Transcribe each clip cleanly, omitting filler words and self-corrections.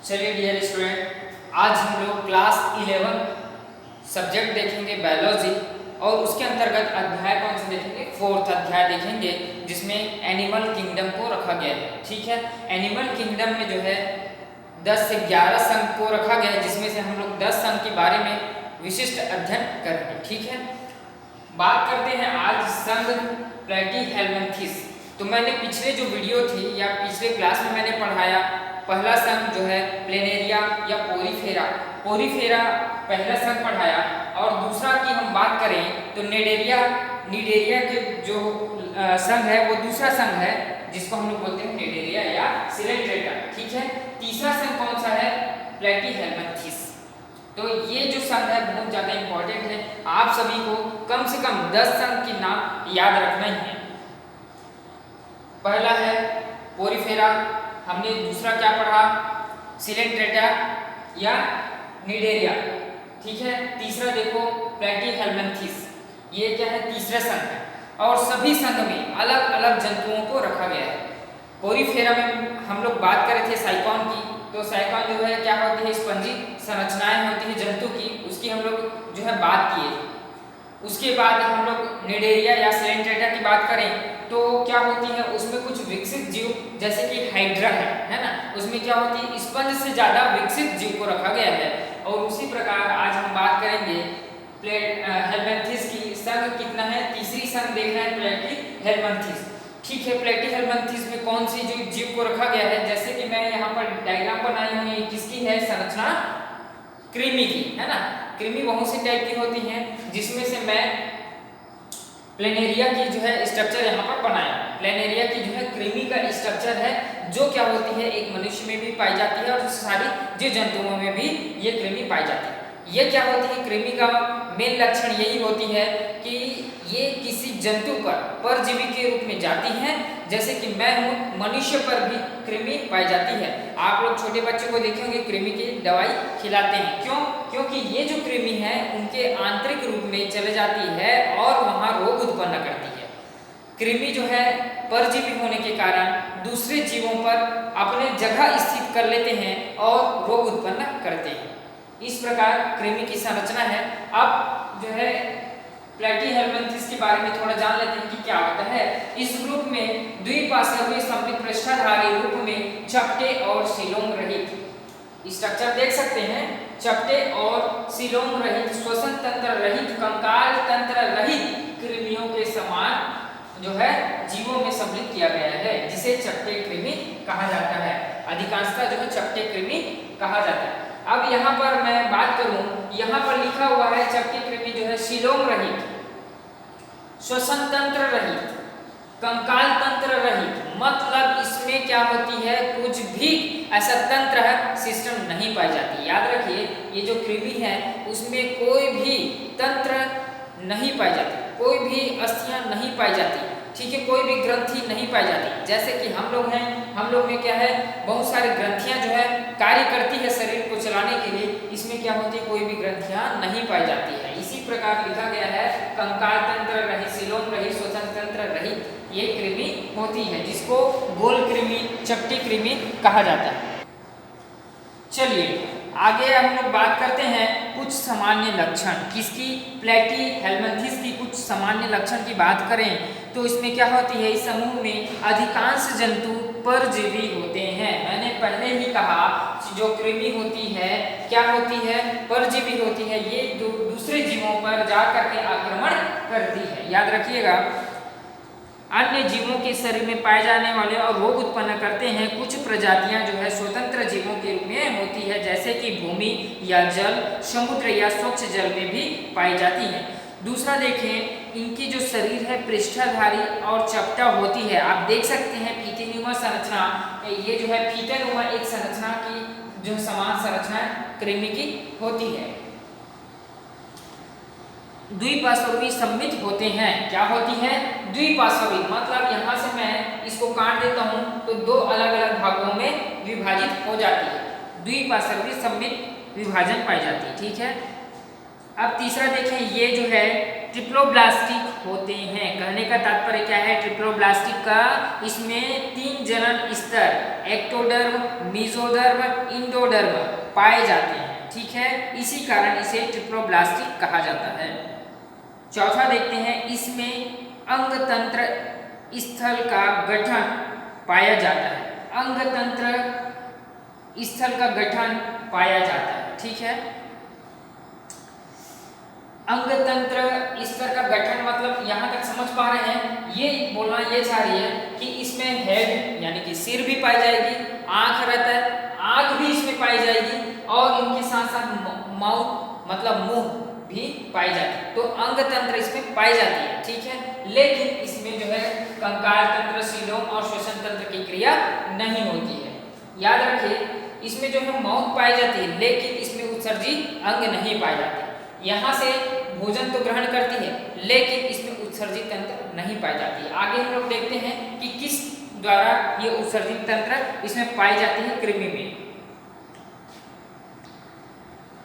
चलिए dear student, आज हम लोग क्लास 11 सब्जेक्ट देखेंगे बायोलॉजी और उसके अंतर्गत अध्याय कौन से देखेंगे, फोर्थ अध्याय देखेंगे जिसमें एनिमल किंगडम को रखा गया है। ठीक है, एनिमल किंगडम में जो है 10 से 11 संघ को रखा गया है, जिसमें से हम लोग 10 संघ के बारे में विशिष्ट अध्ययन करेंगे। ठीक है, बात करते हैं आज संघ प्लेटीहेल्मिन्थेस। तो मैंने पिछले जो वीडियो थी या पिछले क्लास में मैंने पढ़ाया, पहला संघ जो है प्लेनेरिया या पोरीफेरा पहला संघ पढ़ाया, और दूसरा की हम बात करें तो निडेरिया के जो संघ है वो दूसरा संघ है जिसको हम लोग बोलते हैं निडेरिया या सिलेंट्रेटा। ठीक है, तीसरा संघ कौन सा है, प्लेटीहेल्मिन्थेस। तो ये जो संघ है बहुत ज़्यादा इंपॉर्टेंट है, आप सभी को कम से कम 10 संघ के नाम याद रखना ही है। पहला है पोरीफेरा, हमने दूसरा क्या पढ़ा, सिलेंट्रेटा या निडेरिया। ठीक है, तीसरा देखो प्लेटीहेल्मिन्थेस, ये क्या है, तीसरा संघ है। और सभी संघ में अलग अलग जंतुओं को रखा गया है। पोरीफेरा में हम लोग बात कर रहे थे साइकॉन की, तो साइकॉन जो है क्या होती है, स्पंजी संरचनाएं होती है जंतु की, उसकी हम लोग जो है बात किए। उसके बाद हम लोग निडेरिया या सिलेंट्रेटा की बात करें तो क्या होती है, उसमें कुछ विकसित जीव जैसे कि हाइड्रा है ना, उसमें क्या होती है, स्पंज से ज्यादा विकसित जीव को रखा गया है। और उसी प्रकार आज हम बात करेंगे प्लेटीहेल्मिन्थेस की। संघ कितना है, तीसरी संघ देखना है प्लेटीहेल्मिन्थेस। ठीक है, प्लेटीहेल्मिन्थेस में कौन सी जो जीव को रखा गया है, जैसे कि मैं यहाँ पर डायग्राम बनाई हूँ, ये किसकी है संरचना, कृमि की है ना। कृमि बहुत सी टाइप की होती हैं, जिसमें से मैं प्लेनेरिया की जो है स्ट्रक्चर यहाँ पर बनाया। प्लेनेरिया की जो है कृमि का स्ट्रक्चर है, जो क्या होती है एक मनुष्य में भी पाई जाती है और सारी जीव जंतुओं में भी ये कृमि पाई जाती है। ये क्या होती है, कृमि का मेन लक्षण यही होती है कि ये किसी जंतु पर परजीवी के रूप में जाती हैं, जैसे कि मैं हूँ, मनुष्य पर भी कृमि पाई जाती है। आप लोग छोटे बच्चों को देखेंगे कृमि की दवाई खिलाते हैं, क्यों, क्योंकि ये जो कृमि है उनके आंतरिक रूप में चले जाती है और वहाँ रोग उत्पन्न करती है। कृमि जो है परजीवी होने के कारण दूसरे जीवों पर अपने जगह स्थित कर लेते हैं और रोग उत्पन्न करते हैं। इस प्रकार कृमि की संरचना है। अब जो है प्लेटीहेल्मिन्थेस के बारे में थोड़ा जान लेते हैं कि क्या होता है। इस ग्रुप में द्विपार्श्वीय सममित पृष्ठधारी रूप में चपटे और सीलोम रहित स्ट्रक्चर देख सकते हैं। चपटे और सीलोम रहित, श्वसन तंत्र रहित, कंकाल तंत्र रहित कृमियों के समान जो है जीवों में सम्मिलित किया गया है, जिसे चपटे कृमि कहा जाता है। अधिकांशतः जो है चपटे कृमि कहा जाता है। अब यहाँ पर मैं बात करूं, यहाँ पर लिखा हुआ है चपटी कृमि जो है सीलोम रहित, श्वसन तंत्र रहित, कंकाल तंत्र रहित, मतलब इसमें क्या होती है, कुछ भी ऐसा तंत्र है सिस्टम नहीं पाई जाती। याद रखिए, ये जो कृमि है उसमें कोई भी तंत्र नहीं पाई जाती, कोई भी अस्थियां नहीं पाई जाती। ठीक है, कोई भी ग्रंथि नहीं पाई जाती। जैसे कि हम लोग हैं, हम लोग में क्या है, बहुत सारी ग्रंथियां जो है कार्य करती है शरीर को चलाने के लिए, इसमें क्या होती है, कोई भी ग्रंथियां नहीं पाई जाती है। इसी प्रकार लिखा गया है कंकाल तंत्र रहित, सीलोम रहित, श्वसन तंत्र रहित ये कृमि होती है, जिसको गोल कृमि, चपटी कृमि कहा जाता है। चलिए आगे हम लोग बात करते हैं कुछ सामान्य लक्षण, किसकी, प्लेटीहेल्मिन्थेस की कुछ सामान्य लक्षण की बात करें तो इसमें क्या होती है, इस समूह में अधिकांश जंतु परजीवी होते हैं। मैंने पहले ही कहा जो कृमि होती है क्या होती है, परजीवी होती है। ये दूसरे जीवों पर जाकर के आक्रमण करती है, याद रखिएगा। अन्य जीवों के शरीर में पाए जाने वाले और रोग उत्पन्न करते हैं। कुछ प्रजातियां जो है स्वतंत्र जीवों के रूप में होती है, जैसे कि भूमि या जल, समुद्र या स्वच्छ जल में भी पाई जाती है। दूसरा देखें, इनकी जो शरीर है पृष्ठधारी और चपटा होती है। आप देख सकते हैं फीतेनुमा संरचना, ये जो है फीतेनुमा एक संरचना की जो समान संरचना कृमि की होती है। द्विपार्श्वीय सम्मित होते हैं, क्या होती है, द्विपार्श्वीय, मतलब यहाँ से मैं इसको काट देता हूँ तो दो अलग अलग भागों में विभाजित हो जाती है। द्विपार्श्वीय सम्मित विभाजन पाई जाती है। ठीक है, अब तीसरा देखें, ये जो है ट्रिप्लोब्लास्टिक होते हैं। कहने का तात्पर्य क्या है ट्रिप्लोब्लास्टिक का, इसमें 3 जनन स्तर एक्टोडर्म, मेसोडर्म, इंडोडर्म पाए जाते हैं। ठीक है, इसी कारण इसे ट्रिप्लोब्लास्टिक कहा जाता है। चौथा देखते हैं, इसमें अंग तंत्र स्थल का गठन पाया जाता है। अंग तंत्र स्थल का गठन पाया जाता है। ठीक है, अंग तंत्र स्तर का गठन मतलब यहाँ तक समझ पा रहे हैं, ये बोलना ये चाह रही है कि इसमें हेड यानी कि सिर भी पाई जाएगी, आंख रहता है, आंख भी इसमें पाई जाएगी और इनके साथ साथ माउथ मतलब मुंह भी पाई जाती है। तो अंग तंत्र इसमें पाई जाती है। ठीक है, लेकिन इसमें जो है कंकाल तंत्र, सीलोम और श्वसन तंत्र की क्रिया नहीं होती है। याद रखिए, इसमें जो है माउथ पाई जाती है लेकिन इसमें उत्सर्जी अंग नहीं पाए जाते। यहाँ से भोजन तो ग्रहण करती है लेकिन इसमें उत्सर्जित तंत्र नहीं पाई जाती है। आगे हम लोग देखते हैं कि किस द्वारा ये उत्सर्जित तंत्र इसमें पाई जाती है कृमि में।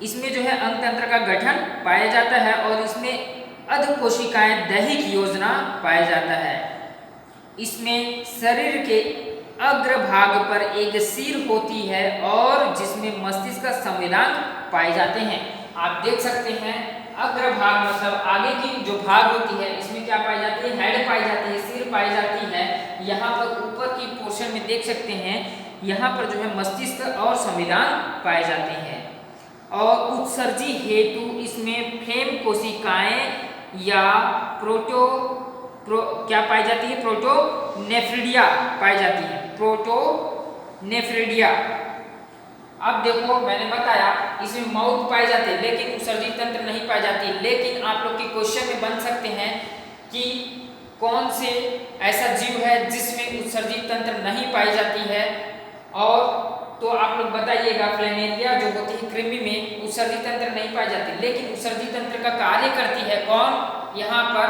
इसमें जो है अंग तंत्र का गठन पाया जाता है और इसमें अधकोशिकाएं दैहिक योजना पाया जाता है। इसमें शरीर के अग्रभाग पर एक सिर होती है और जिसमें मस्तिष्क का संवेदनांग पाए जाते हैं। आप देख सकते हैं अग्रभाग मतलब आगे की जो भाग होती है इसमें क्या पाई जाती है, हेड पाई जाती है, सिर पाई जाती है। यहाँ पर ऊपर की पोर्शन में देख सकते हैं, यहाँ पर जो है मस्तिष्क और संवेदनांग पाए जाते हैं। और उत्सर्जी हेतु इसमें फ्लेम कोशिकाएं या क्या पाई जाती है, प्रोटोनेफ्रिडिया पाई जाती है, प्रोटोनेफ्रिडिया। अब देखो मैंने बताया इसमें माउथ पाए जाते हैं लेकिन उत्सर्जित तंत्र नहीं पाई जाती। लेकिन आप लोग के क्वेश्चन में बन सकते हैं कि कौन से ऐसा जीव है जिसमें उत्सर्जित तंत्र नहीं पाई जाती है, और तो आप लोग बताइएगा। फ्लैनेरिया जो होती है कृमि में उत्सर्जित तंत्र नहीं पाई जाती लेकिन उत्सर्जित तंत्र का कार्य करती है कौन, यहाँ पर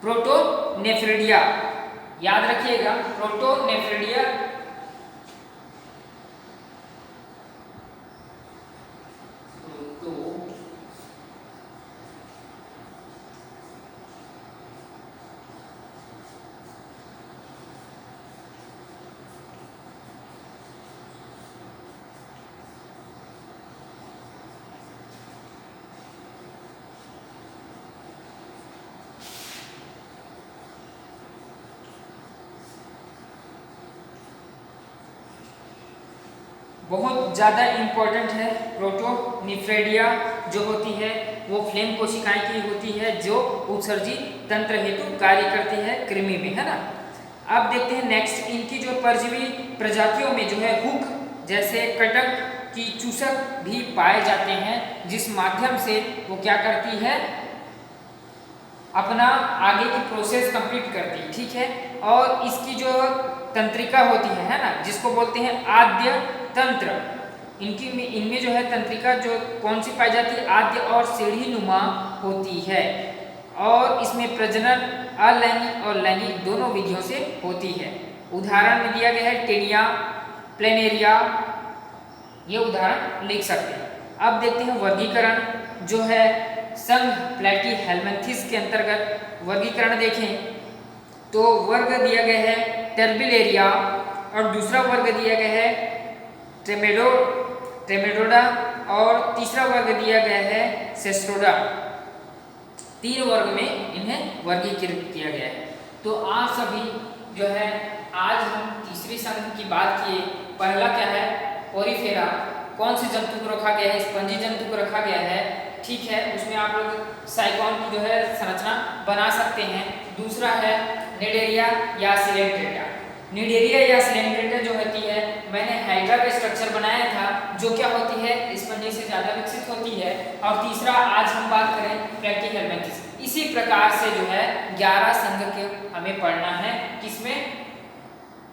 प्रोटोनेफ्रिडिया। याद रखिएगा प्रोटोनेफ्रिडिया बहुत ज़्यादा इम्पोर्टेंट है। प्रोटोनेफ्रिडिया जो होती है वो फ्लेम कोशिकाएं की होती है जो उत्सर्जी तंत्र हेतु कार्य करती है कृमि में, है ना। अब देखते हैं नेक्स्ट, इनकी जो परजीवी प्रजातियों में जो है हुक जैसे कटक की चूसक भी पाए जाते हैं जिस माध्यम से वो क्या करती है, अपना आगे की प्रोसेस कंप्लीट करती है। ठीक है, और इसकी जो तंत्रिका होती है ना, जिसको बोलते हैं आद्य तंत्र, इनमें जो है तंत्रिका जो कौन सी पाई जाती है, आद्य और सीढ़ी नुमा होती है। और इसमें प्रजनन अलैंगिक और लैंगिक दोनों विधियों से होती है। उदाहरण में दिया गया है टेनिया, प्लेनेरिया, ये उदाहरण लिख सकते हैं। अब देखते हैं वर्गीकरण जो है संघ प्लैटीहेल्मिन्थेस के अंतर्गत वर्गीकरण देखें तो वर्ग दिया गया है टर्बिलेरिया और दूसरा वर्ग दिया गया है ट्रेमेडोडा और तीसरा वर्ग दिया गया है सेस्ट्रोडा। 3 वर्ग में इन्हें वर्गीकृत किया गया है। तो आप सभी जो है आज हम तीसरी संघ की बात किए। पहला क्या है, पोरीफेरा, कौन से जंतु को रखा गया है, स्पंजी जंतु को रखा गया है। ठीक है, उसमें आप लोग साइकॉन की जो है संरचना बना सकते हैं। दूसरा है निडेरिया या सिलेंट्रेटा। निडेरिया या सिलेंट्रेटा जो होती है, मैंने हाइड्रा का स्ट्रक्चर बनाया था जो क्या होती है, स्पंजी से ज़्यादा विकसित होती है। और तीसरा आज हम बात करें प्लैटीहेल्मिन्थेस। इसी प्रकार से जो है 11 संघ के हमें पढ़ना है, किसमें,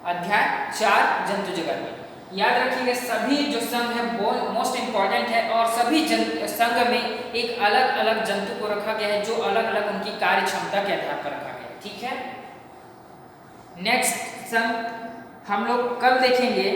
अध्याय 4 जंतु जगत में। याद रखिएगा सभी जो संघ है वो मोस्ट इंपॉर्टेंट है और सभी संघ में एक अलग अलग जंतु को रखा गया है जो अलग अलग उनकी कार्य क्षमता के आधार पर रखा गया है। ठीक है, नेक्स्ट संघ हम लोग कल देखेंगे